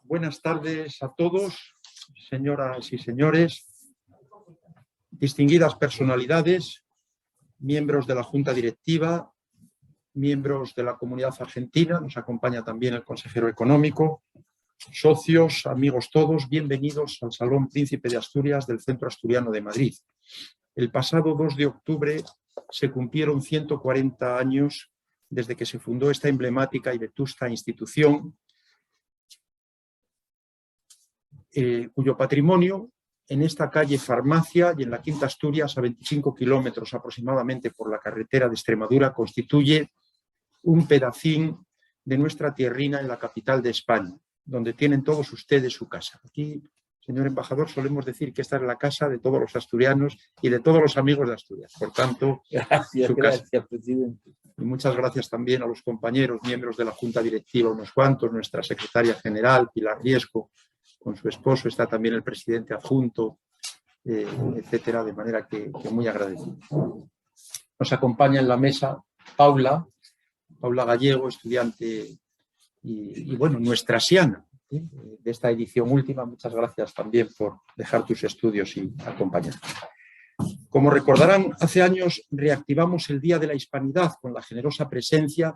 Buenas tardes a todos, señoras y señores, distinguidas personalidades, miembros de la Junta Directiva, miembros de la Comunidad Argentina, nos acompaña también el consejero económico, socios, amigos todos, bienvenidos al Salón Príncipe de Asturias del Centro Asturiano de Madrid. El pasado 2 de octubre se cumplieron 140 años desde que se fundó esta emblemática y vetusta institución, cuyo patrimonio en esta calle Farmacia y en la Quinta Asturias, a 25 kilómetros aproximadamente por la carretera de Extremadura, constituye un pedacín de nuestra tierrina en la capital de España, donde tienen todos ustedes su casa. Aquí, señor embajador, solemos decir que esta es la casa de todos los asturianos y de todos los amigos de Asturias. Por tanto, su casa. Gracias, presidente. Y muchas gracias también a los compañeros, miembros de la Junta Directiva, unos cuantos, nuestra secretaria general, Pilar Riesco, con su esposo, está también el presidente adjunto, etcétera, de manera que muy agradecido. Nos acompaña en la mesa Paula Gallego, estudiante y bueno, nuestra Siana de esta edición última. Muchas gracias también por dejar tus estudios y acompañarnos. Como recordarán, hace años reactivamos el Día de la Hispanidad con la generosa presencia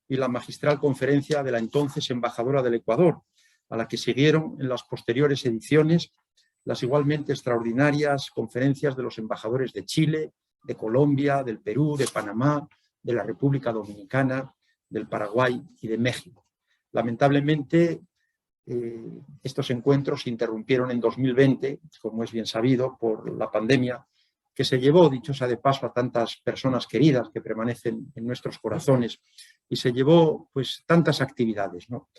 y la magistral conferencia de la entonces embajadora del Ecuador, a la que siguieron en las posteriores ediciones las igualmente extraordinarias conferencias de los embajadores de Chile, de Colombia, del Perú, de Panamá, de la República Dominicana, del Paraguay y de México. Lamentablemente, estos encuentros se interrumpieron en 2020, como es bien sabido, por la pandemia, que se llevó, dicho sea de paso, a tantas personas queridas que permanecen en nuestros corazones, y se llevó pues tantas actividades, ¿no?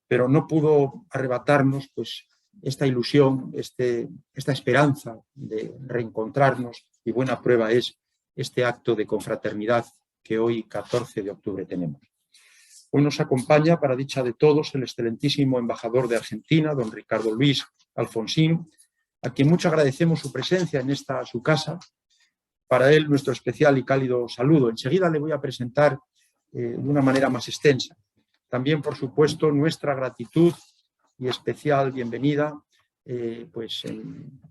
Pero no pudo arrebatarnos pues esta ilusión, esta esperanza de reencontrarnos, y buena prueba es este acto de confraternidad que hoy, 14 de octubre, tenemos. Hoy nos acompaña, para dicha de todos, el excelentísimo embajador de Argentina, don Ricardo Luis Alfonsín, a quien mucho agradecemos su presencia en esta su casa. Para él, nuestro especial y cálido saludo. Enseguida le voy a presentar de una manera más extensa. También, por supuesto, nuestra gratitud y especial bienvenida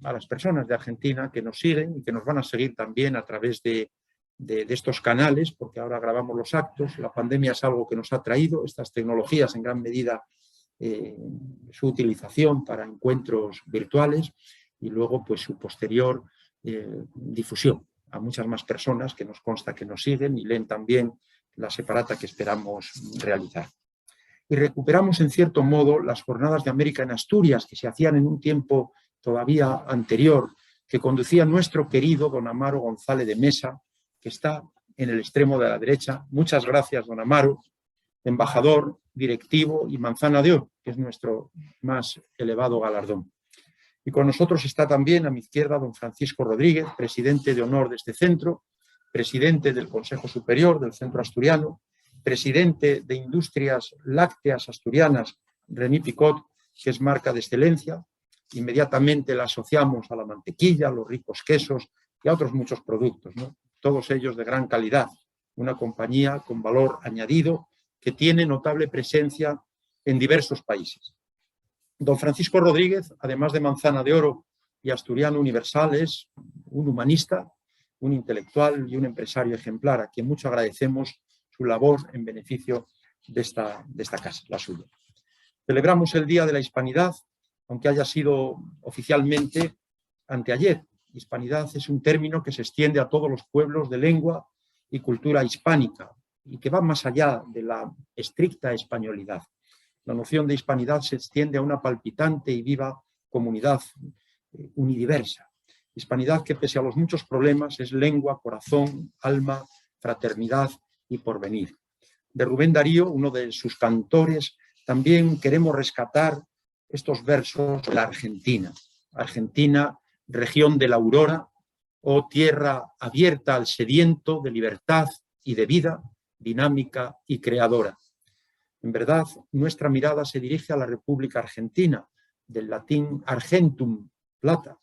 a las personas de Argentina que nos siguen y que nos van a seguir también a través de estos canales, porque ahora grabamos los actos. La pandemia es algo que nos ha traído, estas tecnologías en gran medida, su utilización para encuentros virtuales y luego pues su posterior difusión a muchas más personas que nos consta que nos siguen y leen también la separata que esperamos realizar. Y recuperamos en cierto modo las jornadas de América en Asturias que se hacían en un tiempo todavía anterior, que conducía nuestro querido don Amaro González de Mesa, que está en el extremo de la derecha. Muchas gracias, don Amaro, embajador, directivo y manzana de oro, que es nuestro más elevado galardón. Y con nosotros está también a mi izquierda don Francisco Rodríguez, presidente de honor de este centro, presidente del Consejo Superior del Centro Asturiano, presidente de Industrias Lácteas Asturianas, René Picot, que es marca de excelencia. Inmediatamente la asociamos a la mantequilla, a los ricos quesos y a otros muchos productos, ¿no? Todos ellos de gran calidad. Una compañía con valor añadido que tiene notable presencia en diversos países. Don Francisco Rodríguez, además de manzana de oro y asturiano universal, es un humanista, un intelectual y un empresario ejemplar, a quien mucho agradecemos su labor en beneficio de esta casa, la suya. Celebramos el Día de la Hispanidad, aunque haya sido oficialmente anteayer. Hispanidad es un término que se extiende a todos los pueblos de lengua y cultura hispánica y que va más allá de la estricta españolidad. La noción de hispanidad se extiende a una palpitante y viva comunidad unidiversa. Hispanidad que, pese a los muchos problemas, es lengua, corazón, alma, fraternidad y porvenir. De Rubén Darío, uno de sus cantores, también queremos rescatar estos versos de la Argentina. Argentina, región de la aurora, oh tierra abierta al sediento de libertad y de vida, dinámica y creadora. En verdad, nuestra mirada se dirige a la República Argentina, del latín argentum, plata.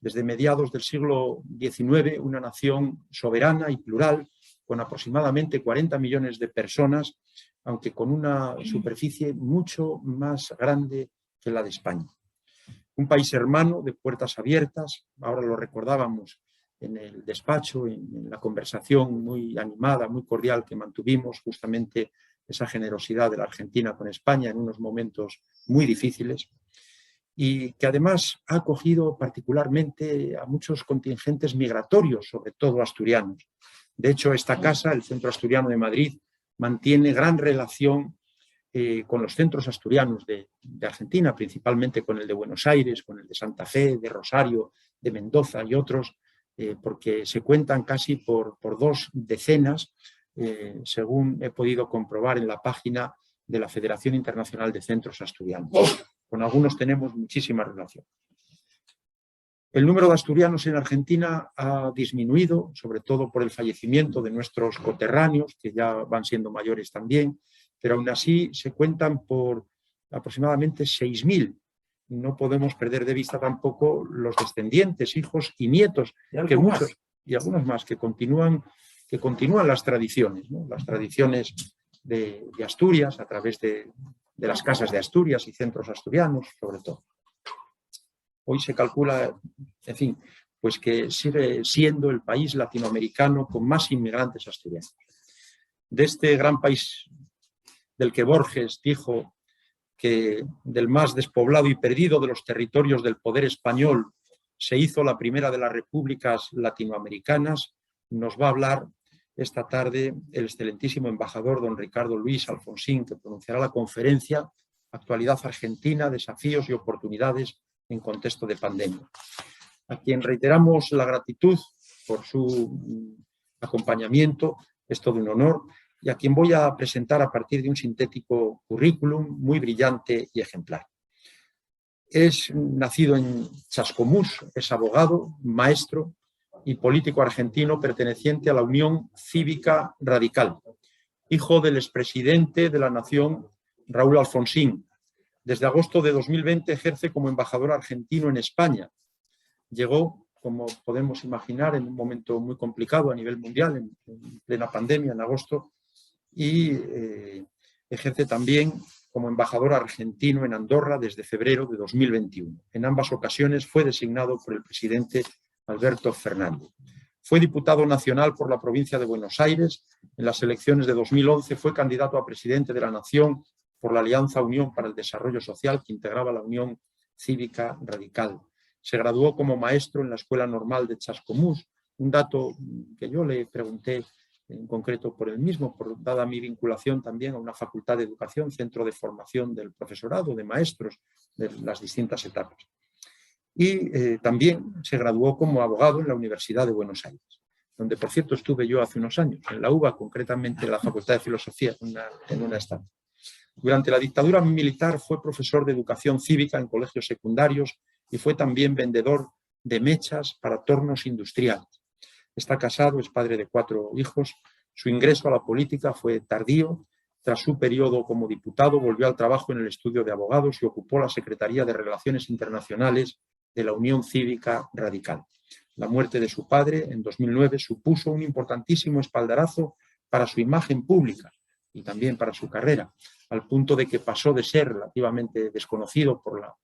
Desde mediados del siglo XIX, una nación soberana y plural, con aproximadamente 40 millones de personas, aunque con una superficie mucho más grande que la de España. Un país hermano de puertas abiertas, ahora lo recordábamos en el despacho, en la conversación muy animada, muy cordial que mantuvimos, justamente esa generosidad de la Argentina con España en unos momentos muy difíciles, y que además ha acogido particularmente a muchos contingentes migratorios, sobre todo asturianos. De hecho, esta casa, el Centro Asturiano de Madrid, mantiene gran relación con los centros asturianos de Argentina, principalmente con el de Buenos Aires, con el de Santa Fe, de Rosario, de Mendoza y otros, porque se cuentan casi por 2 decenas, según he podido comprobar en la página de la Federación Internacional de Centros Asturianos. Con algunos tenemos muchísima relación. El número de asturianos en Argentina ha disminuido, sobre todo por el fallecimiento de nuestros coterráneos, que ya van siendo mayores también, pero aún así se cuentan por aproximadamente 6.000. No podemos perder de vista tampoco los descendientes, hijos y nietos, que muchos, y algunos más, que continúan las tradiciones, ¿no? Las tradiciones de Asturias, a través de las casas de Asturias y centros asturianos, sobre todo. Hoy se calcula, en fin, pues que sigue siendo el país latinoamericano con más inmigrantes asturianos. De este gran país del que Borges dijo que del más despoblado y perdido de los territorios del poder español se hizo la primera de las repúblicas latinoamericanas, nos va a hablar esta tarde el excelentísimo embajador don Ricardo Luis Alfonsín, que pronunciará la conferencia Actualidad Argentina, desafíos y oportunidades en contexto de pandemia. A quien reiteramos la gratitud por su acompañamiento, es todo un honor, y a quien voy a presentar a partir de un sintético currículum muy brillante y ejemplar. Es nacido en Chascomús, es abogado, maestro y político argentino perteneciente a la Unión Cívica Radical, hijo del expresidente de la Nación, Raúl Alfonsín. Desde agosto de 2020 ejerce como embajador argentino en España. Llegó, como podemos imaginar, en un momento muy complicado a nivel mundial, en plena pandemia, en agosto, y ejerce también como embajador argentino en Andorra desde febrero de 2021. En ambas ocasiones fue designado por el presidente Alberto Fernández. Fue diputado nacional por la provincia de Buenos Aires. En las elecciones de 2011 fue candidato a presidente de la Nación por la Alianza Unión para el Desarrollo Social, que integraba la Unión Cívica Radical. Se graduó como maestro en la Escuela Normal de Chascomús, un dato que yo le pregunté en concreto por el mismo, dada mi vinculación también a una facultad de educación, centro de formación del profesorado, de maestros de las distintas etapas. Y también se graduó como abogado en la Universidad de Buenos Aires, donde por cierto estuve yo hace unos años, en la UBA, concretamente en la Facultad de Filosofía, en una estancia. Durante la dictadura militar fue profesor de educación cívica en colegios secundarios y fue también vendedor de mechas para tornos industriales. Está casado, es padre de 4 hijos. Su ingreso a la política fue tardío. Tras su periodo como diputado, volvió al trabajo en el estudio de abogados y ocupó la Secretaría de Relaciones Internacionales de la Unión Cívica Radical. La muerte de su padre en 2009 supuso un importantísimo espaldarazo para su imagen pública y también para su carrera, al punto de que pasó de ser relativamente desconocido por la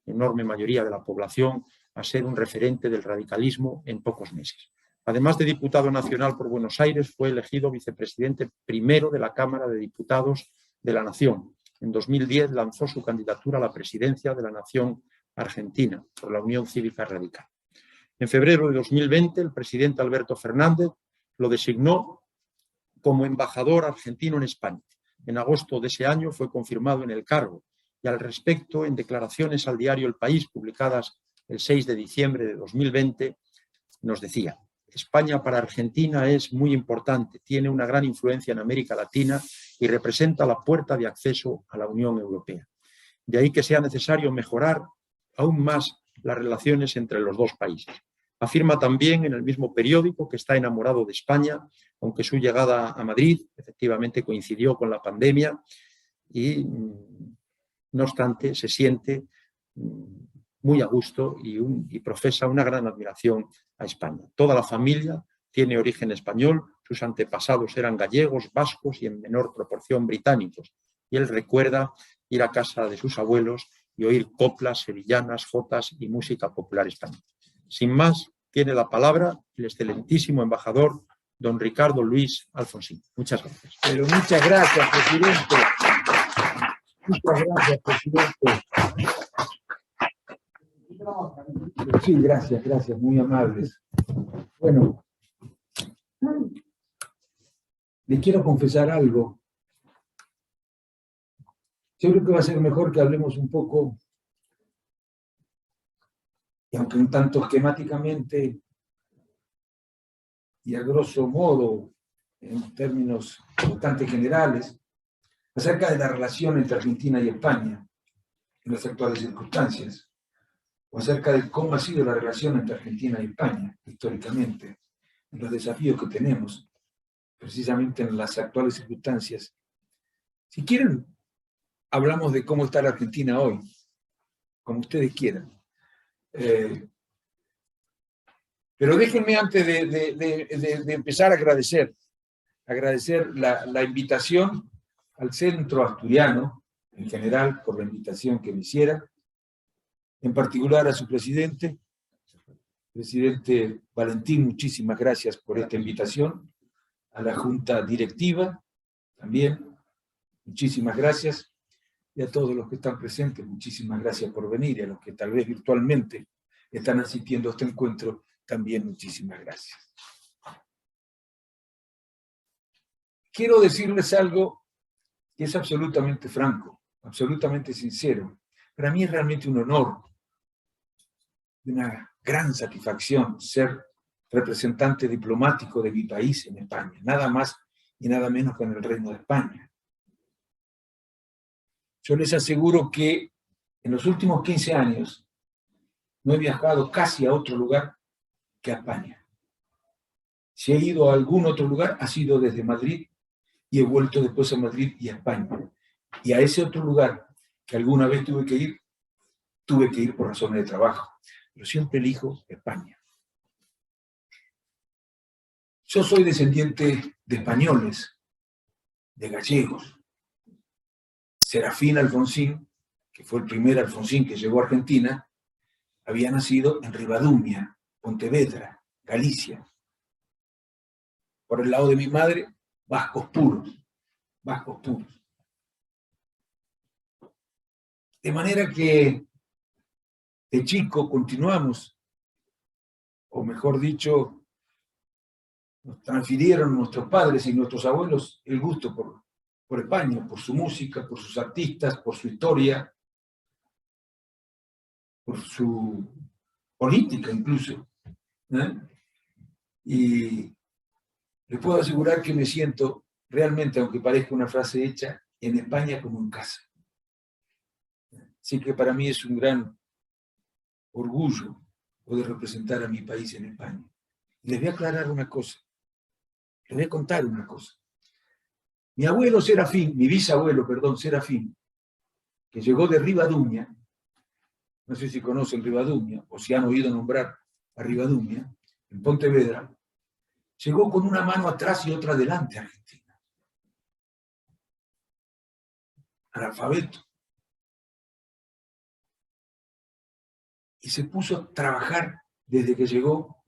enorme mayoría de la población a ser un referente del radicalismo en pocos meses. Además de diputado nacional por Buenos Aires, fue elegido vicepresidente primero de la Cámara de Diputados de la Nación. En 2010 lanzó su candidatura a la presidencia de la Nación Argentina por la Unión Cívica Radical. En febrero de 2020, el presidente Alberto Fernández lo designó como embajador argentino en España. En agosto de ese año fue confirmado en el cargo y al respecto, en declaraciones al diario El País, publicadas el 6 de diciembre de 2020, nos decía: España para Argentina es muy importante, tiene una gran influencia en América Latina y representa la puerta de acceso a la Unión Europea. De ahí que sea necesario mejorar aún más las relaciones entre los dos países. Afirma también en el mismo periódico que está enamorado de España, aunque su llegada a Madrid efectivamente coincidió con la pandemia y, no obstante, se siente muy a gusto y profesa una gran admiración a España. Toda la familia tiene origen español, sus antepasados eran gallegos, vascos y en menor proporción británicos. Y él recuerda ir a casa de sus abuelos y oír coplas, sevillanas, jotas y música popular española. Sin más, tiene la palabra el excelentísimo embajador don Ricardo Luis Alfonsín. Muchas gracias. Pero muchas gracias, presidente. Muchas gracias, presidente. Sí, gracias, muy amables. Bueno, les quiero confesar algo. Yo creo que va a ser mejor que hablemos un poco, y aunque un tanto esquemáticamente y a grosso modo, en términos bastante generales, acerca de la relación entre Argentina y España en las actuales circunstancias, o acerca de cómo ha sido la relación entre Argentina y España históricamente, en los desafíos que tenemos, precisamente en las actuales circunstancias. Si quieren, hablamos de cómo está la Argentina hoy, como ustedes quieran. Pero déjenme antes de empezar a agradecer la invitación al Centro Asturiano, en general, por la invitación que me hiciera, en particular a su presidente Valentín, muchísimas gracias por esta invitación, a la Junta Directiva, también, muchísimas gracias, y a todos los que están presentes, muchísimas gracias por venir, y a los que tal vez virtualmente están asistiendo a este encuentro, también muchísimas gracias. Quiero decirles algo que es absolutamente franco, absolutamente sincero. Para mí es realmente un honor, una gran satisfacción ser representante diplomático de mi país en España, nada más y nada menos que en el Reino de España. Yo les aseguro que en los últimos 15 años no he viajado casi a otro lugar que a España. Si he ido a algún otro lugar, ha sido desde Madrid y he vuelto después a Madrid y a España. Y a ese otro lugar que alguna vez tuve que ir por razones de trabajo. Pero siempre elijo España. Yo soy descendiente de españoles, de gallegos. Serafín Alfonsín, que fue el primer Alfonsín que llegó a Argentina, había nacido en Ribadumia, Pontevedra, Galicia. Por el lado de mi madre, vascos puros, vascos puros. De manera que de chico continuamos, o mejor dicho, nos transfirieron nuestros padres y nuestros abuelos el gusto por España, por su música, por sus artistas, por su historia, por su política incluso. Y les puedo asegurar que me siento realmente, aunque parezca una frase hecha, en España como en casa. Así que para mí es un gran orgullo poder representar a mi país en España. Y les voy a aclarar una cosa, les voy a contar una cosa. Mi abuelo Serafín, mi bisabuelo, perdón, Serafín, que llegó de Ribadumia, no sé si conocen Ribadumia, o si han oído nombrar a Ribadumia, en Pontevedra, llegó con una mano atrás y otra adelante a Argentina. Analfabeto. Y se puso a trabajar desde que llegó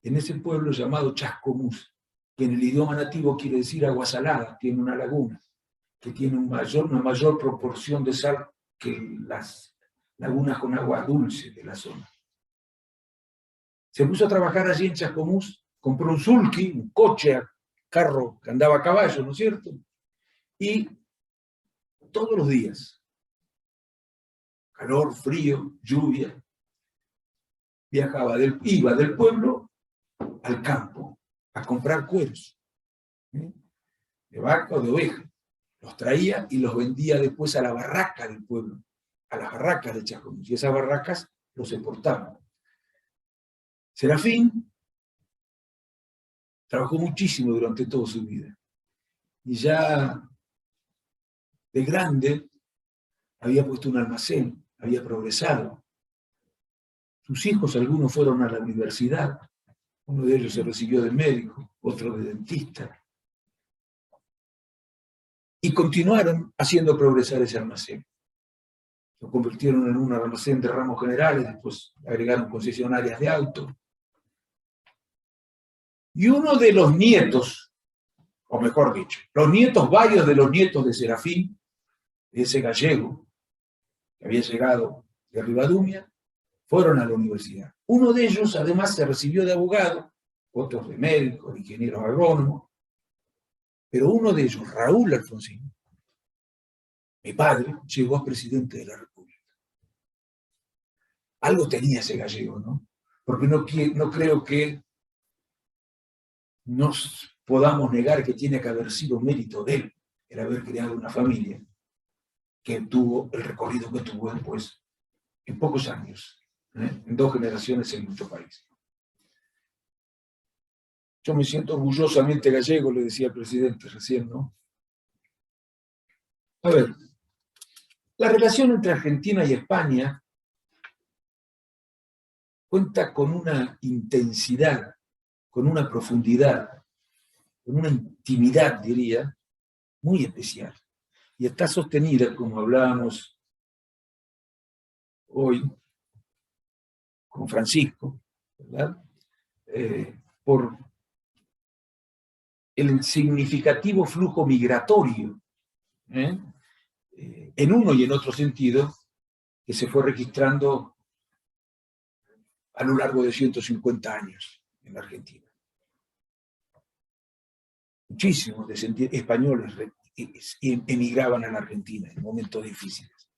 en ese pueblo llamado Chascomús, que en el idioma nativo quiere decir agua salada, tiene una laguna, que tiene una mayor proporción de sal que las lagunas con agua dulce de la zona. Se puso a trabajar allí en Chascomús, compró un sulky, un coche, carro que andaba a caballo, ¿no es cierto? Y todos los días, calor, frío, lluvia, iba del pueblo al campo a comprar cueros, de vaca o de oveja. Los traía y los vendía después a la barraca del pueblo, a las barracas de Chascomús, y esas barracas los exportaban. Serafín trabajó muchísimo durante toda su vida, y ya de grande había puesto un almacén, había progresado. Sus hijos, algunos fueron a la universidad, uno de ellos se recibió de médico, otro de dentista, y continuaron haciendo progresar ese almacén. lo convirtieron en un almacén de ramos generales, después agregaron concesionarias de auto. Y uno de los nietos, o mejor dicho, varios de los nietos de Serafín, de ese gallego que había llegado de Rivadumia, fueron a la universidad. Uno de ellos, además, se recibió de abogado, otros de médicos, de ingenieros agrónomos, pero uno de ellos, Raúl Alfonsín, mi padre, llegó a presidente de la República. Algo tenía ese gallego, ¿no? Porque no creo que nos podamos negar que tiene que haber sido mérito de él el haber creado una familia que tuvo el recorrido que tuvo después, en pocos años, en 2 generaciones en nuestro país. Yo me siento orgullosamente gallego, le decía el presidente recién, ¿no? A ver, la relación entre Argentina y España cuenta con una intensidad, con una profundidad, con una intimidad, diría, muy especial. Y está sostenida, como hablábamos hoy con Francisco, ¿verdad? Por el significativo flujo migratorio, en uno y en otro sentido, que se fue registrando a lo largo de 150 años en la Argentina. Muchísimos españoles emigraban a la Argentina en momentos difíciles.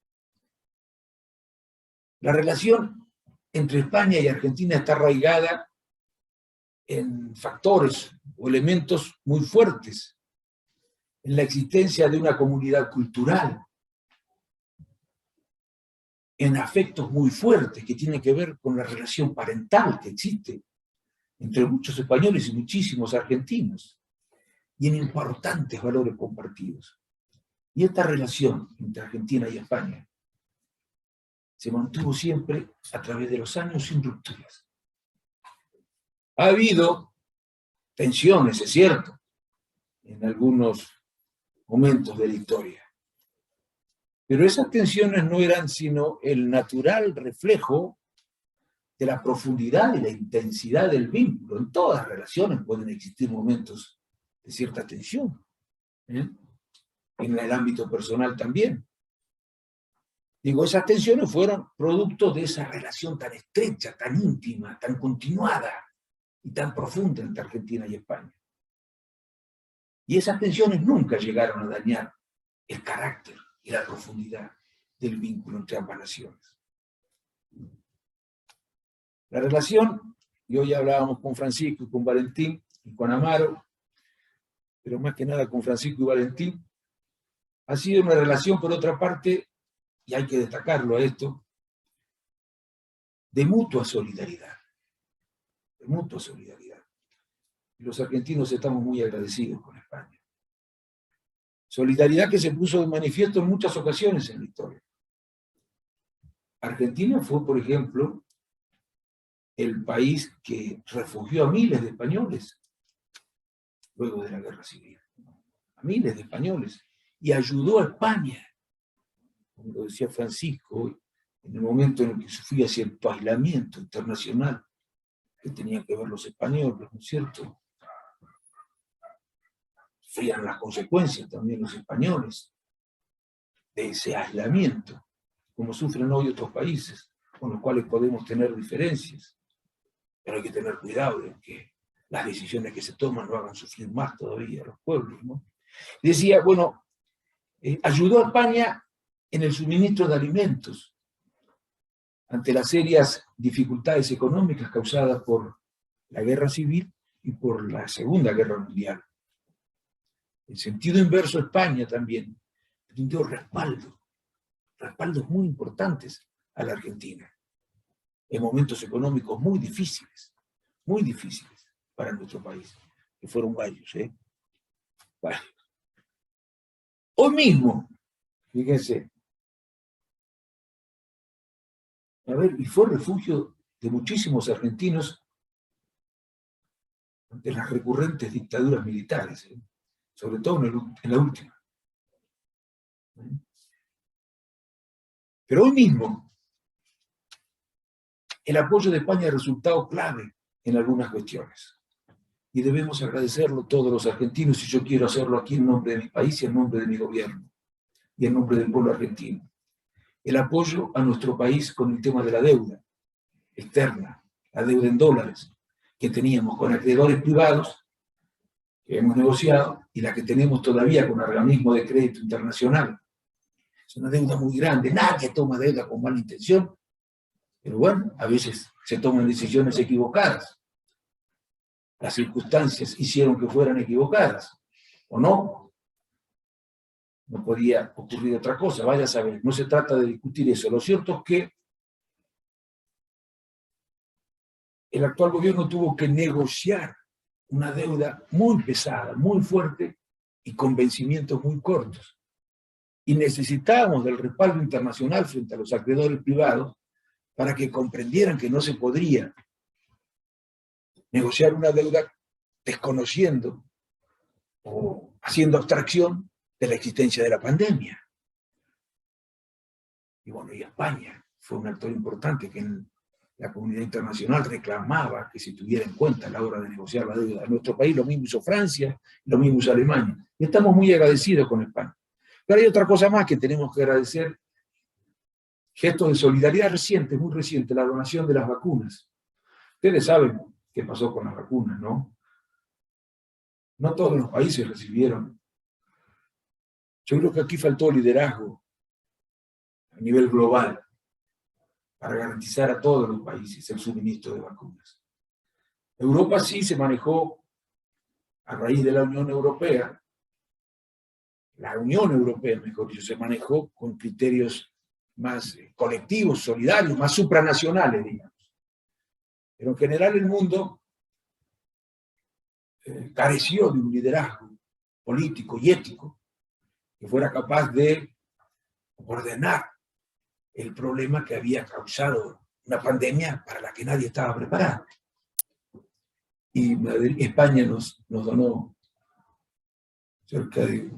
La relación entre España y Argentina está arraigada en factores o elementos muy fuertes, en la existencia de una comunidad cultural, en afectos muy fuertes que tienen que ver con la relación parental que existe entre muchos españoles y muchísimos argentinos, y en importantes valores compartidos. Y esta relación entre Argentina y España se mantuvo siempre a través de los años sin rupturas. Ha habido tensiones, es cierto, en algunos momentos de la historia, pero esas tensiones no eran sino el natural reflejo de la profundidad y la intensidad del vínculo. En todas relaciones pueden existir momentos de cierta tensión, en el ámbito personal también. Digo, esas tensiones fueron producto de esa relación tan estrecha, tan íntima, tan continuada y tan profunda entre Argentina y España. Y esas tensiones nunca llegaron a dañar el carácter y la profundidad del vínculo entre ambas naciones. La relación, y hoy hablábamos con Francisco y con Valentín y con Amaro, pero más que nada con Francisco y Valentín, ha sido una relación, por otra parte, y hay que destacarlo a esto, de mutua solidaridad. De mutua solidaridad. Y los argentinos estamos muy agradecidos con España. Solidaridad que se puso de manifiesto en muchas ocasiones en la historia. Argentina fue, por ejemplo, el país que refugió a miles de españoles luego de la Guerra Civil. A miles de españoles. Y ayudó a España, como lo decía Francisco hoy, en el momento en el que sufría cierto aislamiento internacional que tenían que ver los españoles, ¿no es cierto? Sufrían las consecuencias también los españoles de ese aislamiento, como sufren hoy otros países, con los cuales podemos tener diferencias, pero hay que tener cuidado de que las decisiones que se toman no hagan sufrir más todavía a los pueblos, ¿no? Decía, bueno, ayudó a España en el suministro de alimentos ante las serias dificultades económicas causadas por la Guerra Civil y por la Segunda Guerra Mundial. En sentido inverso, España también brindó respaldos muy importantes a la Argentina, en momentos económicos muy difíciles para nuestro país, que fueron varios, Bueno. Hoy mismo, fíjense, a ver, y fue refugio de muchísimos argentinos ante las recurrentes dictaduras militares, sobre todo en la última. Pero hoy mismo, el apoyo de España ha resultado clave en algunas cuestiones. Y debemos agradecerlo todos los argentinos, y yo quiero hacerlo aquí en nombre de mi país y en nombre de mi gobierno, y en nombre del pueblo argentino. El apoyo a nuestro país con el tema de la deuda externa, la deuda en dólares, que teníamos con acreedores privados, que hemos negociado, y la que tenemos todavía con organismos de crédito internacional. Es una deuda muy grande, nadie toma deuda con mala intención, pero bueno, a veces se toman decisiones equivocadas. Las circunstancias hicieron que fueran equivocadas, ¿o no? No podía ocurrir otra cosa, vaya a saber, no se trata de discutir eso. Lo cierto es que el actual gobierno tuvo que negociar una deuda muy pesada, muy fuerte y con vencimientos muy cortos. Y necesitábamos del respaldo internacional frente a los acreedores privados para que comprendieran que no se podría negociar una deuda desconociendo o haciendo abstracción de la existencia de la pandemia. Y bueno, y España fue un actor importante que en la comunidad internacional reclamaba que se tuviera en cuenta a la hora de negociar la deuda. En nuestro país lo mismo hizo Francia, lo mismo hizo Alemania. Y estamos muy agradecidos con España. Pero hay otra cosa más que tenemos que agradecer, gestos de solidaridad reciente, muy reciente, la donación de las vacunas. Ustedes saben qué pasó con las vacunas, ¿no? No todos los países recibieron. Yo creo que aquí faltó liderazgo a nivel global para garantizar a todos los países el suministro de vacunas. Europa sí se manejó a raíz de la Unión Europea, mejor dicho, se manejó con criterios más colectivos, solidarios, más supranacionales, digamos. Pero en general el mundo careció de un liderazgo político y ético que fuera capaz de ordenar el problema que había causado una pandemia para la que nadie estaba preparado. Y España nos donó cerca de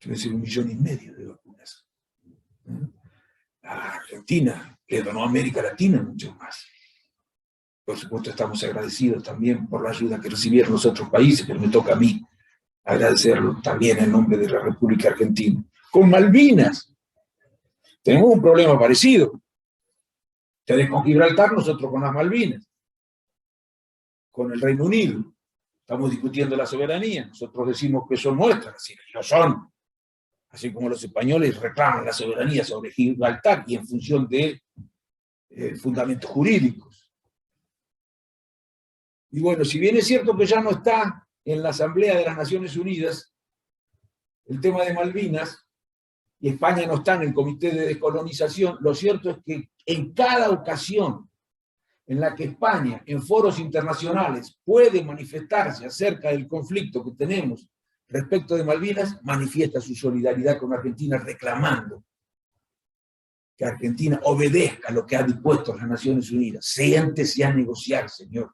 1,5 millones de vacunas. A Argentina le donó a América Latina mucho más. Por supuesto estamos agradecidos también por la ayuda que recibieron los otros países, pero me toca a mí agradecerlo también en nombre de la República Argentina. Con Malvinas tenemos un problema parecido. Ustedes con Gibraltar, nosotros con las Malvinas. Con el Reino Unido. Estamos discutiendo la soberanía. Nosotros decimos que son nuestras, y lo son. Así como los españoles reclaman la soberanía sobre Gibraltar y en función de fundamentos jurídicos. Y bueno, si bien es cierto que ya no está en la Asamblea de las Naciones Unidas el tema de Malvinas, y España no está en el Comité de Descolonización, lo cierto es que en cada ocasión en la que España, en foros internacionales, puede manifestarse acerca del conflicto que tenemos respecto de Malvinas, manifiesta su solidaridad con Argentina reclamando que Argentina obedezca lo que ha dispuesto las Naciones Unidas. Siéntese a negociar, señor,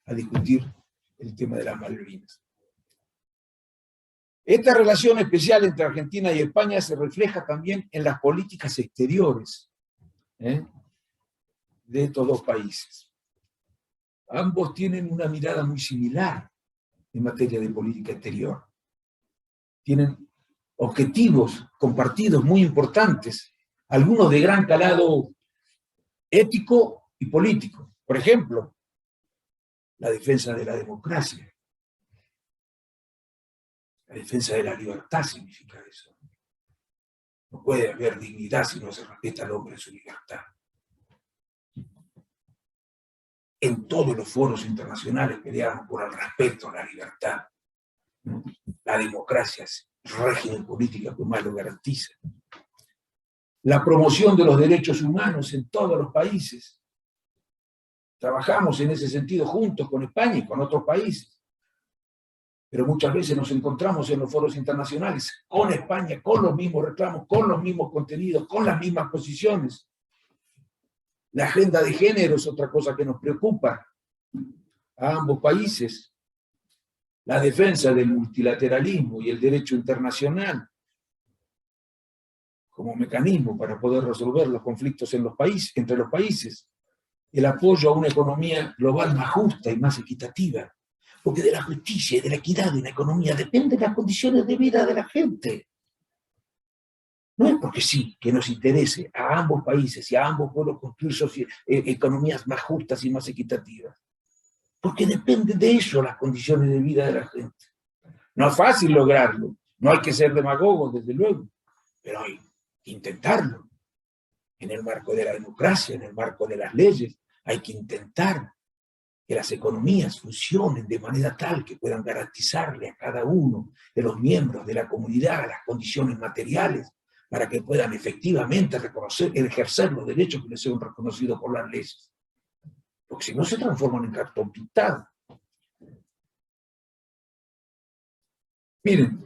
a discutir el tema de las Malvinas. Esta relación especial entre Argentina y España se refleja también en las políticas exteriores de estos dos países. Ambos tienen una mirada muy similar en materia de política exterior. Tienen objetivos compartidos muy importantes, algunos de gran calado ético y político. Por ejemplo, la defensa de la democracia. La defensa de la libertad significa eso. No puede haber dignidad si no se respeta al hombre en su libertad. En todos los foros internacionales peleamos por el respeto a la libertad. La democracia es el régimen político que más lo garantiza. La promoción de los derechos humanos en todos los países. Trabajamos en ese sentido juntos con España y con otros países. Pero muchas veces nos encontramos en los foros internacionales con España, con los mismos reclamos, con los mismos contenidos, con las mismas posiciones. La agenda de género es otra cosa que nos preocupa a ambos países. La defensa del multilateralismo y el derecho internacional como mecanismo para poder resolver los conflictos en los países, entre los países, el apoyo a una economía global más justa y más equitativa. Porque de la justicia y de la equidad de una economía dependen las condiciones de vida de la gente. No es porque sí, que nos interese a ambos países y a ambos pueblos construir economías más justas y más equitativas. Porque dependen de eso las condiciones de vida de la gente. No es fácil lograrlo, no hay que ser demagogos, desde luego, pero hay que intentarlo. En el marco de la democracia, en el marco de las leyes, hay que intentar que las economías funcionen de manera tal que puedan garantizarle a cada uno de los miembros de la comunidad las condiciones materiales para que puedan efectivamente ejercer los derechos que les sean reconocidos por las leyes. Porque si no se transforman en cartón pintado. Miren,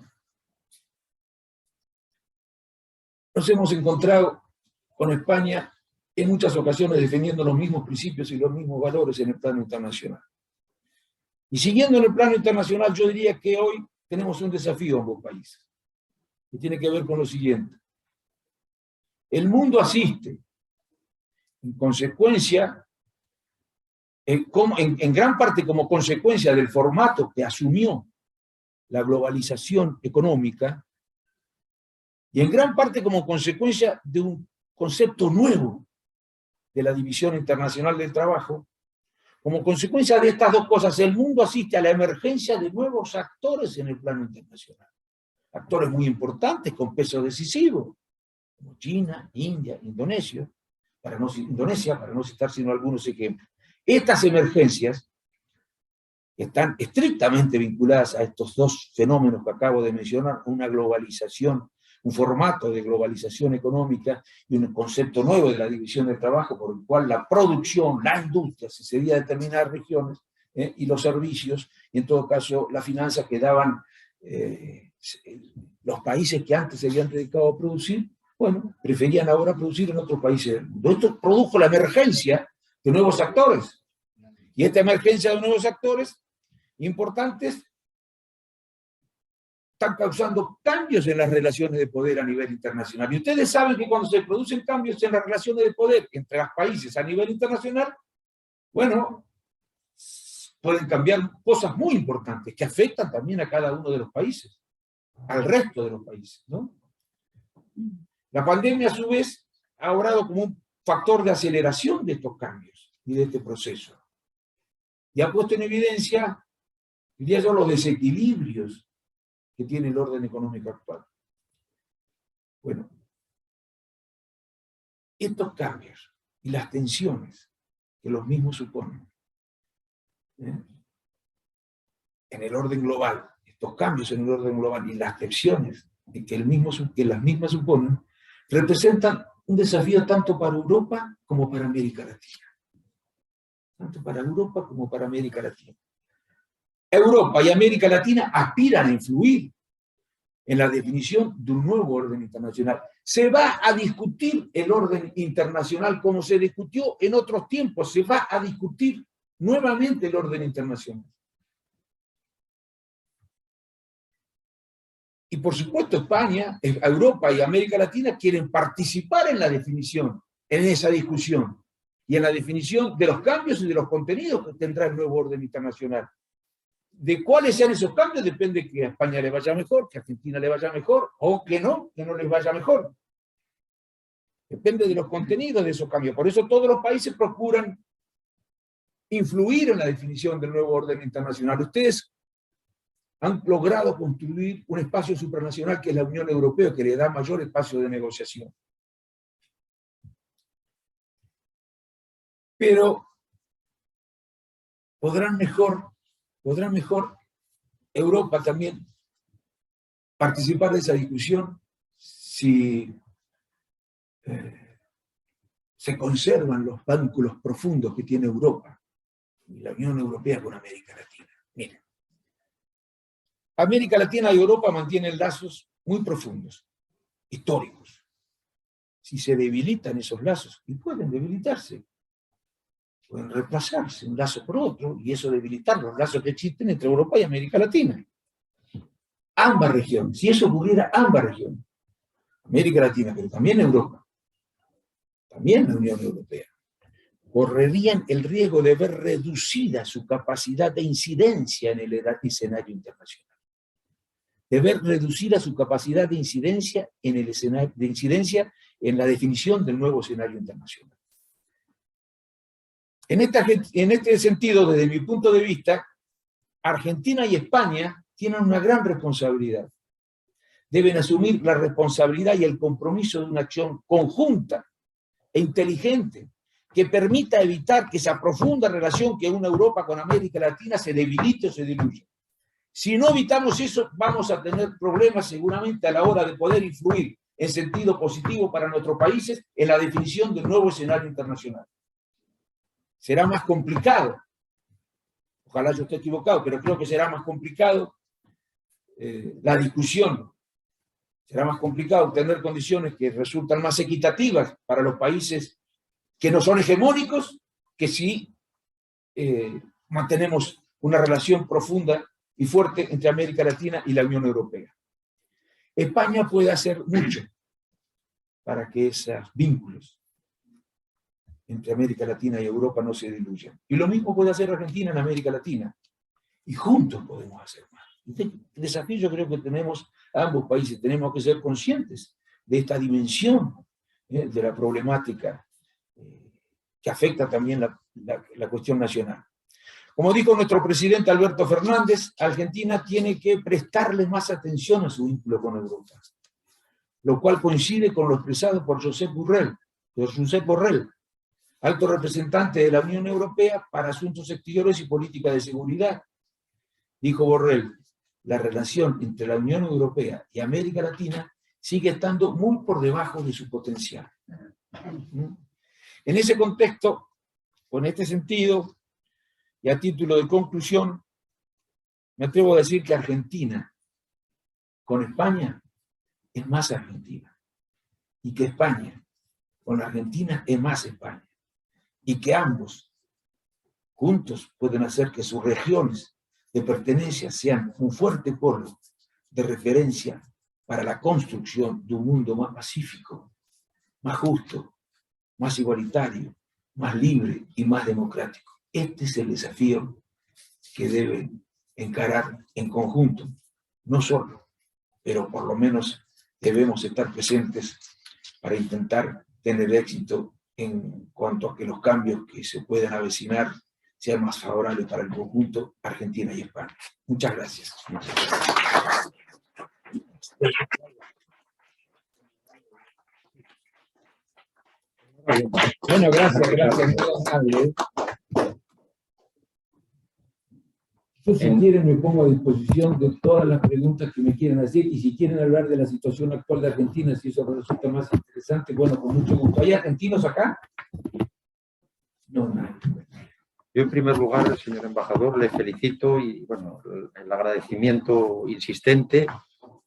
nos hemos encontrado con España en muchas ocasiones defendiendo los mismos principios y los mismos valores en el plano internacional. Y siguiendo en el plano internacional, yo diría que hoy tenemos un desafío en ambos países, que tiene que ver con lo siguiente. El mundo asiste, en consecuencia, en gran parte como consecuencia del formato que asumió la globalización económica, y en gran parte como consecuencia de un concepto nuevo de la División Internacional del Trabajo. Como consecuencia de estas dos cosas, el mundo asiste a la emergencia de nuevos actores en el plano internacional. Actores muy importantes, con peso decisivo, como China, India, Indonesia, para no citar sino algunos ejemplos. Estas emergencias están estrictamente vinculadas a estos dos fenómenos que acabo de mencionar, una globalización, un formato de globalización económica y un concepto nuevo de la división del trabajo, por el cual la producción, la industria se cedía a determinadas regiones, y los servicios, y en todo caso las finanzas quedaban, los países que antes se habían dedicado a producir, bueno, preferían ahora producir en otros países del mundo. Esto produjo la emergencia de nuevos actores. Y esta emergencia de nuevos actores importantes están causando cambios en las relaciones de poder a nivel internacional. Y ustedes saben que cuando se producen cambios en las relaciones de poder entre los países a nivel internacional, bueno, pueden cambiar cosas muy importantes que afectan también a cada uno de los países, al resto de los países, ¿no? La pandemia, a su vez, ha obrado como un factor de aceleración de estos cambios y de este proceso. Y ha puesto en evidencia, diría yo, los desequilibrios que tiene el orden económico actual. Bueno, estos cambios y las tensiones que los mismos suponen, en el orden global, estos cambios en el orden global y las tensiones que las mismas suponen, representan un desafío tanto para Europa como para América Latina. Tanto para Europa como para América Latina. Europa y América Latina aspiran a influir en la definición de un nuevo orden internacional. Se va a discutir el orden internacional como se discutió en otros tiempos, se va a discutir nuevamente el orden internacional. Y por supuesto España, Europa y América Latina quieren participar en la definición, en esa discusión, y en la definición de los cambios y de los contenidos que tendrá el nuevo orden internacional. De cuáles sean esos cambios depende que a España le vaya mejor, que a Argentina le vaya mejor, o que no les vaya mejor. Depende de los contenidos de esos cambios. Por eso todos los países procuran influir en la definición del nuevo orden internacional. Ustedes han logrado construir un espacio supranacional que es la Unión Europea, que le da mayor espacio de negociación. Pero podrán mejor Europa también participar de esa discusión si se conservan los vínculos profundos que tiene Europa y la Unión Europea con América Latina. Miren, América Latina y Europa mantienen lazos muy profundos, históricos. Si se debilitan esos lazos, y pueden debilitarse, pueden reemplazarse un lazo por otro, y eso debilitar los lazos que existen entre Europa y América Latina. Ambas regiones, si eso ocurriera, ambas regiones América Latina, pero también Europa, también la Unión Europea, correrían el riesgo de ver reducida su capacidad de incidencia en el escenario internacional. De ver reducida su capacidad de incidencia en el escenario, de incidencia en la definición del nuevo escenario internacional. En este sentido, desde mi punto de vista, Argentina y España tienen una gran responsabilidad. Deben asumir la responsabilidad y el compromiso de una acción conjunta e inteligente que permita evitar que esa profunda relación que une Europa con América Latina se debilite o se diluya. Si no evitamos eso, vamos a tener problemas seguramente a la hora de poder influir en sentido positivo para nuestros países en la definición del nuevo escenario internacional. Será más complicado, ojalá yo esté equivocado, pero creo que será más complicado la discusión. Será más complicado obtener condiciones que resultan más equitativas para los países que no son hegemónicos, que si mantenemos una relación profunda y fuerte entre América Latina y la Unión Europea. España puede hacer mucho para que esos vínculos entre América Latina y Europa no se diluyan. Y lo mismo puede hacer Argentina en América Latina. Y juntos podemos hacer más. El desafío yo creo que tenemos ambos países, tenemos que ser conscientes de esta dimensión de la problemática que afecta también la cuestión nacional. Como dijo nuestro presidente Alberto Fernández, Argentina tiene que prestarle más atención a su vínculo con Europa, lo cual coincide con lo expresado por Josep Borrell, alto representante de la Unión Europea para Asuntos Exteriores y Política de Seguridad. Dijo Borrell, la relación entre la Unión Europea y América Latina sigue estando muy por debajo de su potencial. En ese contexto, con este sentido, y a título de conclusión, me atrevo a decir que Argentina, con España, es más Argentina. Y que España, con Argentina, es más España. Y que ambos, juntos, pueden hacer que sus regiones de pertenencia sean un fuerte polo de referencia para la construcción de un mundo más pacífico, más justo, más igualitario, más libre y más democrático. Este es el desafío que deben encarar en conjunto, no solo, pero por lo menos debemos estar presentes para intentar tener éxito en cuanto a que los cambios que se puedan avecinar sean más favorables para el conjunto Argentina y España. Muchas gracias. Bueno, gracias. Yo, si quieren, me pongo a disposición de todas las preguntas que me quieran hacer, y si quieren hablar de la situación actual de Argentina, si eso resulta más interesante, bueno, con mucho gusto. ¿Hay argentinos acá? No, no. Yo, en primer lugar, señor embajador, le felicito y, bueno, el agradecimiento insistente,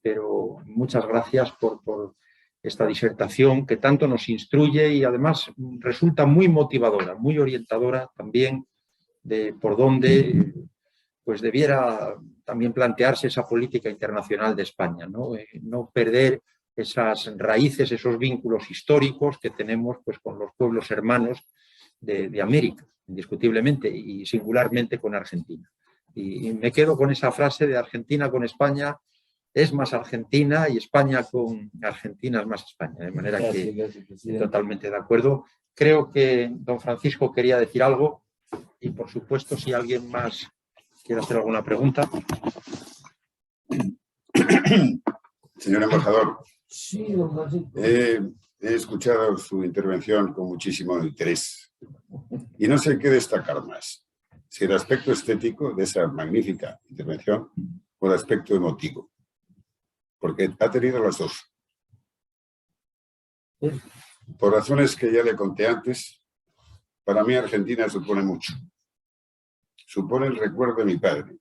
pero muchas gracias por esta disertación que tanto nos instruye y además resulta muy motivadora, muy orientadora también de por dónde pues debiera también plantearse esa política internacional de España, ¿no? No perder esas raíces, esos vínculos históricos que tenemos pues con los pueblos hermanos de América, indiscutiblemente, y singularmente con Argentina. Y me quedo con esa frase de Argentina con España es más Argentina y España con Argentina es más España, de manera que estoy totalmente de acuerdo. Creo que don Francisco quería decir algo y, por supuesto, si alguien más quiere hacer alguna pregunta. Señor embajador, Sí, don Francisco. he escuchado su intervención con muchísimo interés y no sé qué destacar más, si el aspecto estético de esa magnífica intervención o el aspecto emotivo, porque ha tenido las dos. Por razones que ya le conté antes, para mí Argentina supone mucho. Supone el recuerdo de mi padre.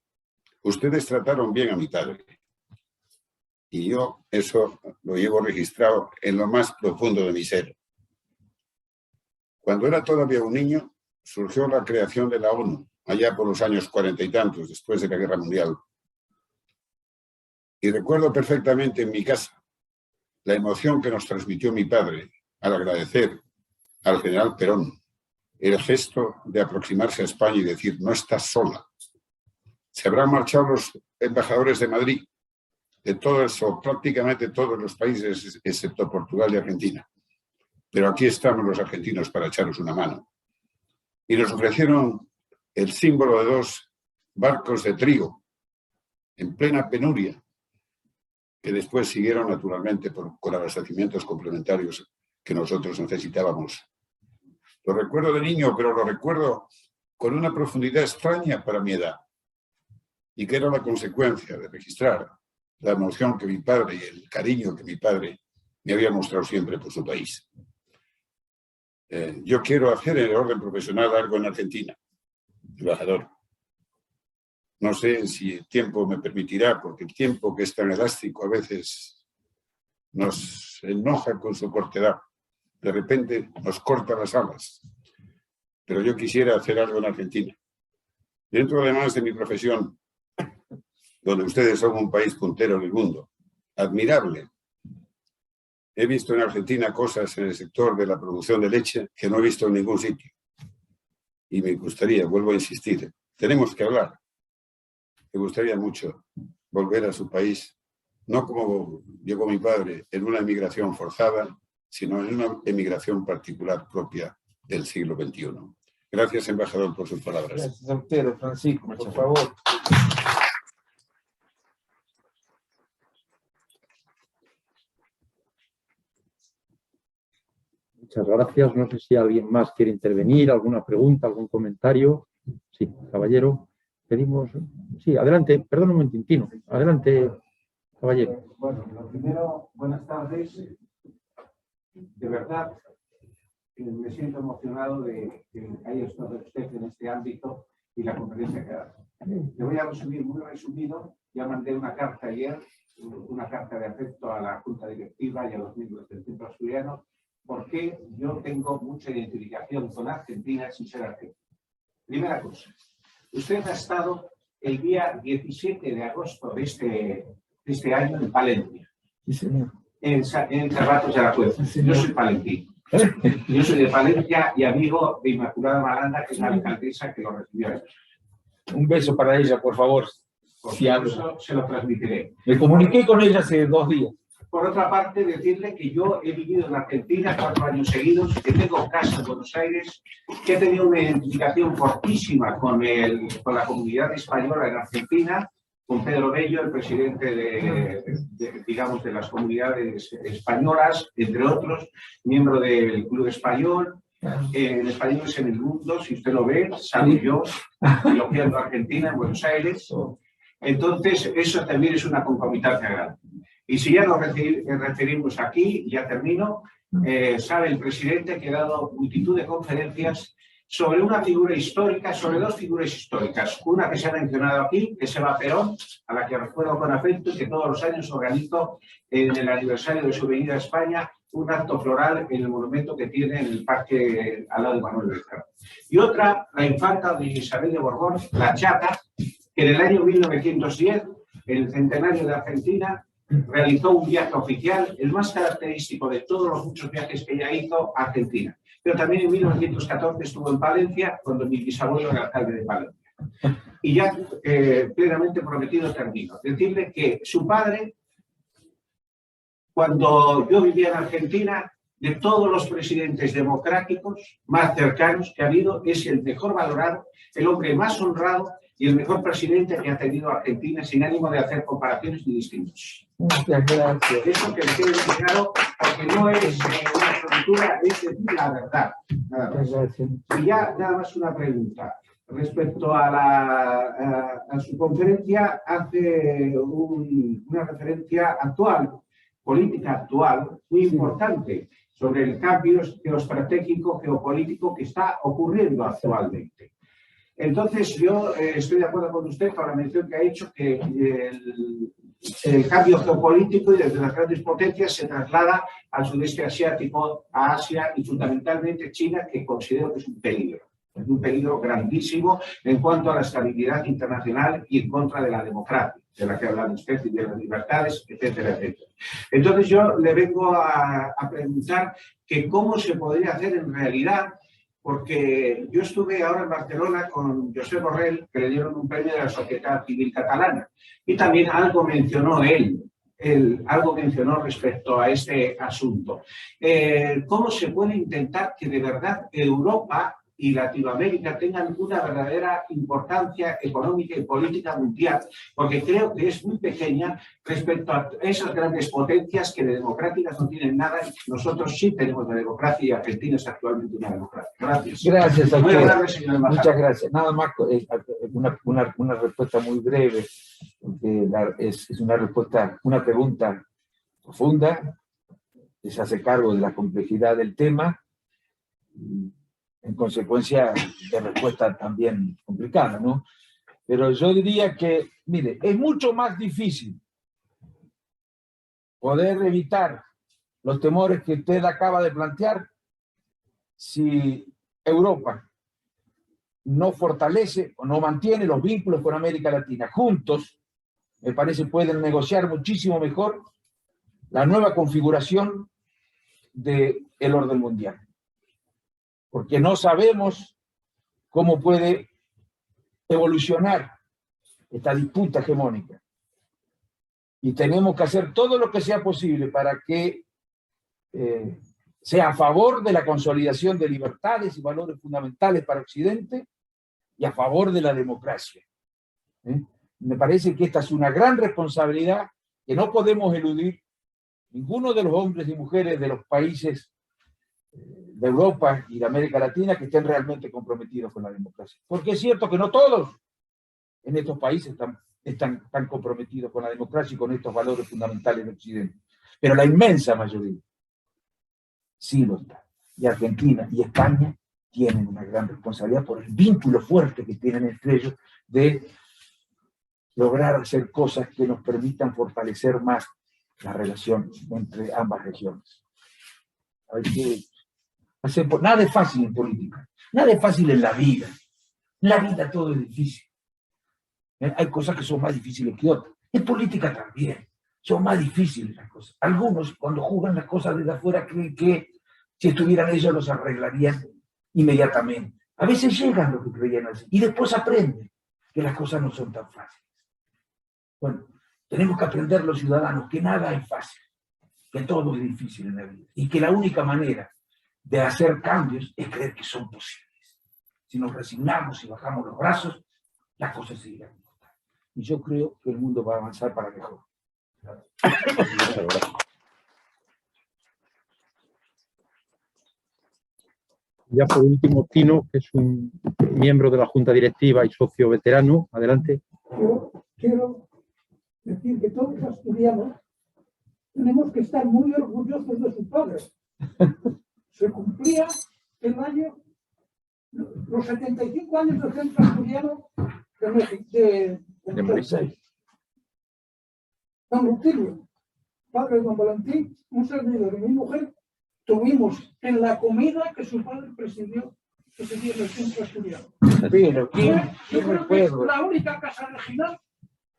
Ustedes trataron bien a mi padre. Y yo eso lo llevo registrado en lo más profundo de mi ser. Cuando era todavía un niño, surgió la creación de la ONU, allá por los años 40 y tantos, después de la Guerra Mundial. Y recuerdo perfectamente en mi casa la emoción que nos transmitió mi padre al agradecer al general Perón el gesto de aproximarse a España y decir, no estás sola. Se habrán marchado los embajadores de Madrid, de todos o prácticamente todos los países, excepto Portugal y Argentina. Pero aquí estamos los argentinos para echaros una mano. Y nos ofrecieron el símbolo de 2 barcos de trigo en plena penuria, que después siguieron naturalmente con abastecimientos complementarios que nosotros necesitábamos. Lo recuerdo de niño, pero lo recuerdo con una profundidad extraña para mi edad, y que era la consecuencia de registrar la emoción que mi padre y el cariño que mi padre me había mostrado siempre por su país. Yo quiero hacer en el orden profesional algo en Argentina, embajador. No sé si el tiempo me permitirá, porque el tiempo, que es tan elástico, a veces nos enoja con su cortedad. De repente nos corta las alas. Pero yo quisiera hacer algo en Argentina. Dentro, además, de mi profesión, donde ustedes son un país puntero en el mundo, admirable. He visto en Argentina cosas en el sector de la producción de leche que no he visto en ningún sitio. Y me gustaría, vuelvo a insistir, tenemos que hablar. Me gustaría mucho volver a su país, no como llegó mi padre, en una emigración forzada, sino en una emigración particular propia del siglo XXI. Gracias, embajador, por sus palabras. Gracias a usted, Francisco, por favor. Muchas gracias. No sé si alguien más quiere intervenir, alguna pregunta, algún comentario. Sí, caballero. Pedimos... Sí, adelante. Perdón un momentito. Adelante, caballero. Bueno, lo primero, buenas tardes. De verdad, me siento emocionado de que haya estado usted en este ámbito y la conferencia que ha dado. Le voy a resumir, muy resumido. Ya mandé una carta ayer, una carta de afecto a la Junta Directiva y a los miembros del Centro Asturiano, porque yo tengo mucha identificación con Argentina sin ser argentino. Primera cosa, usted ha estado el día 17 de agosto de este año en Palencia. Sí, señor. En Cerratos de la Cueva. Yo soy palentino. Yo soy de Palencia y amigo de Inmaculada Malanda, que es la alcaldesa que lo recibió ayer. Un beso para ella, por favor. Por eso se lo transmitiré. Me comuniqué con ella hace 2 días. Por otra parte, decirle que yo he vivido en Argentina 4 años seguidos, que tengo casa en Buenos Aires, que he tenido una identificación fortísima con la comunidad española en Argentina, con Pedro Bello, el presidente de las comunidades españolas, entre otros, miembro del Club Español, en Españoles en el Mundo, si usted lo ve, salgo yo, elogiando a Argentina en Buenos Aires. Entonces, eso también es una concomitancia grande. Y si ya nos referimos aquí, ya termino, sabe el presidente que ha dado multitud de conferencias sobre una figura histórica, sobre 2 figuras históricas. Una que se ha mencionado aquí, que se llama Perón, a la que recuerdo con afecto y que todos los años organizo en el aniversario de su venida a España un acto floral en el monumento que tiene en el parque al lado de Manuel Belgrano. Y otra, la infanta de Isabel de Borbón, la Chata, que en el año 1910, en el centenario de Argentina, realizó un viaje oficial, el más característico de todos los muchos viajes que ella hizo a Argentina. Pero también en 1914 estuvo en Palencia, cuando mi bisabuelo era alcalde de Palencia. Y ya plenamente prometido termino. Decirle que su padre, cuando yo vivía en Argentina, de todos los presidentes democráticos más cercanos que ha habido, es el mejor valorado, el hombre más honrado y el mejor presidente que ha tenido Argentina, sin ánimo de hacer comparaciones ni distintos. Muchas gracias. Eso que le quede claro, porque no es una frontera, es decir la verdad. Nada más. Y ya nada más una pregunta. Respecto a su conferencia, hace una referencia actual, política actual, muy importante, sobre el cambio geoestratégico, geopolítico que está ocurriendo actualmente. Entonces, yo estoy de acuerdo con usted con la mención que ha hecho que el cambio geopolítico y desde las grandes potencias se traslada al sudeste asiático, a Asia y fundamentalmente China, que considero que es un peligro. un peligro grandísimo en cuanto a la estabilidad internacional y en contra de la democracia, de la que hablan usted, y de las libertades, etcétera, etcétera. Entonces yo le vengo a preguntar que cómo se podría hacer en realidad, porque yo estuve ahora en Barcelona con Josep Borrell, que le dieron un premio de la Sociedad Civil Catalana, y también algo mencionó algo mencionó respecto a este asunto. ¿Cómo se puede intentar que de verdad Europa y Latinoamérica tengan una verdadera importancia económica y política mundial? Porque creo que es muy pequeña respecto a esas grandes potencias que de democráticas no tienen nada, y nosotros sí tenemos de democracia, y Argentina es actualmente una democracia. Gracias. Gracias a Muy usted. amable, señor embajador. Muchas gracias. Nada más una respuesta muy breve, porque es una pregunta profunda, que se hace cargo de la complejidad del tema, y en consecuencia de respuesta también complicada, ¿no? Pero yo diría que, mire, es mucho más difícil poder evitar los temores que usted acaba de plantear si Europa no fortalece o no mantiene los vínculos con América Latina. Juntos, me parece, pueden negociar muchísimo mejor la nueva configuración del orden mundial. Porque no sabemos cómo puede evolucionar esta disputa hegemónica. Y tenemos que hacer todo lo que sea posible para que sea a favor de la consolidación de libertades y valores fundamentales para Occidente y a favor de la democracia. Me parece que esta es una gran responsabilidad que no podemos eludir ninguno de los hombres y mujeres de los países de Europa y de América Latina que estén realmente comprometidos con la democracia. Porque es cierto que no todos en estos países están tan comprometidos con la democracia y con estos valores fundamentales de Occidente. Pero la inmensa mayoría sí lo está. Y Argentina y España tienen una gran responsabilidad por el vínculo fuerte que tienen entre ellos de lograr hacer cosas que nos permitan fortalecer más la relación entre ambas regiones. Hay que hacer, nada es fácil en política, nada es fácil en la vida. En la vida todo es difícil. Hay cosas que son más difíciles que otras. En política también son más difíciles las cosas. Algunos, cuando juzgan las cosas desde afuera, creen que si estuvieran ellos los arreglarían inmediatamente. A veces llegan lo que creían así y después aprenden que las cosas no son tan fáciles. Bueno, tenemos que aprender los ciudadanos que nada es fácil, que todo es difícil en la vida y que la única manera de hacer cambios es creer que son posibles. Si nos resignamos y bajamos los brazos, las cosas seguirán. Y yo creo que el mundo va a avanzar para mejor. Ya por último, Tino, que es un miembro de la Junta Directiva y socio veterano. Adelante. Yo quiero decir que todos los asturianos tenemos que estar muy orgullosos de su padre. Se cumplía el año, los 75 años del Centro Asturiano de Don Rutilio, padre de Don Valentín, un servidor y mi mujer, tuvimos en la comida que su padre presidió ese día en el Centro Asturiano. Pero, Yo creo que es la única casa regional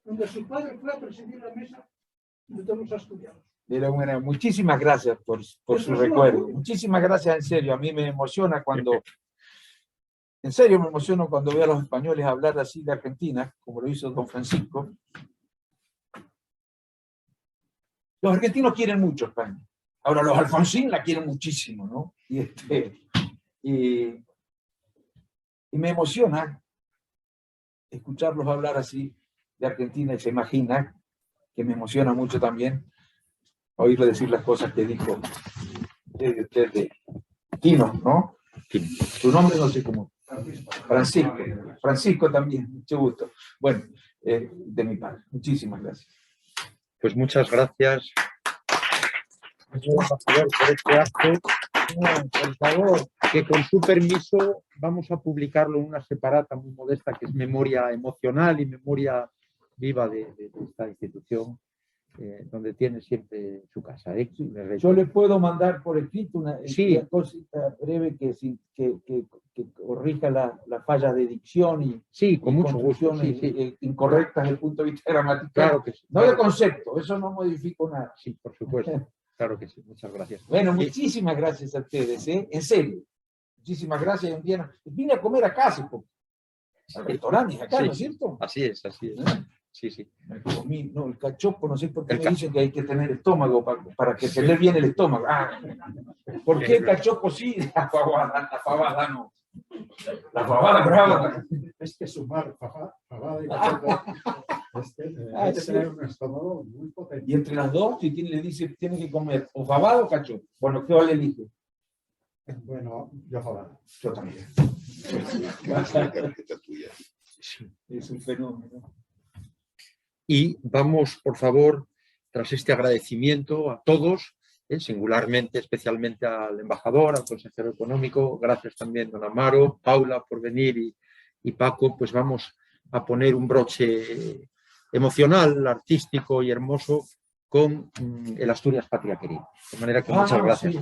donde su padre fue a presidir la mesa de todos los asturianos. Pero bueno, muchísimas gracias por su recuerdo. Muchísimas gracias, en serio. A mí me emociona cuando... En serio me emociono cuando veo a los españoles hablar así de Argentina, como lo hizo don Francisco. Los argentinos quieren mucho a España. Ahora, los Alfonsín la quieren muchísimo, ¿no? Y me emociona escucharlos hablar así de Argentina y se imagina que me emociona mucho también oírle decir las cosas que dijo usted de Tino, ¿no? Su nombre no sé cómo. Francisco. Francisco también, mucho gusto. Bueno, de mi padre. Muchísimas gracias. Pues muchas gracias, señor embajador, por este acto. Por favor, que con su permiso vamos a publicarlo en una separata muy modesta que es memoria emocional y memoria viva de esta institución. donde tiene siempre su casa. Yo le puedo mandar por escrito una cosita breve que corrija la falla de dicción y con mucho gusto. Incorrectas desde el punto de vista gramatical. Claro que sí. No de concepto, eso no modifico nada. Sí, por supuesto. Claro que sí. Muchas gracias. Bueno, muchísimas gracias a ustedes, en serio. Muchísimas gracias. Un día vine a comer acá hace poco. Al restaurante acá, ¿no es cierto? Así es, así es. Sí. Me comí, no, el cachopo, no sé por qué me dicen que hay que tener estómago para que se le bien el estómago. ¿Por qué el cachopo sí? La fabada no. La fabada brava. Es que sumar fabada y cachopo, hay que tener un estómago muy potente. Y entre las dos, si le dice, tiene que comer o fabada o cachopo. Bueno, ¿qué vale elige? Bueno, yo fabada. Yo también. Es un fenómeno. Y vamos, por favor, tras este agradecimiento a todos, singularmente, especialmente al embajador, al consejero económico, gracias también don Amaro, Paula por venir y Paco, pues vamos a poner un broche emocional, artístico y hermoso con el Asturias Patria Querida. De manera que muchas gracias.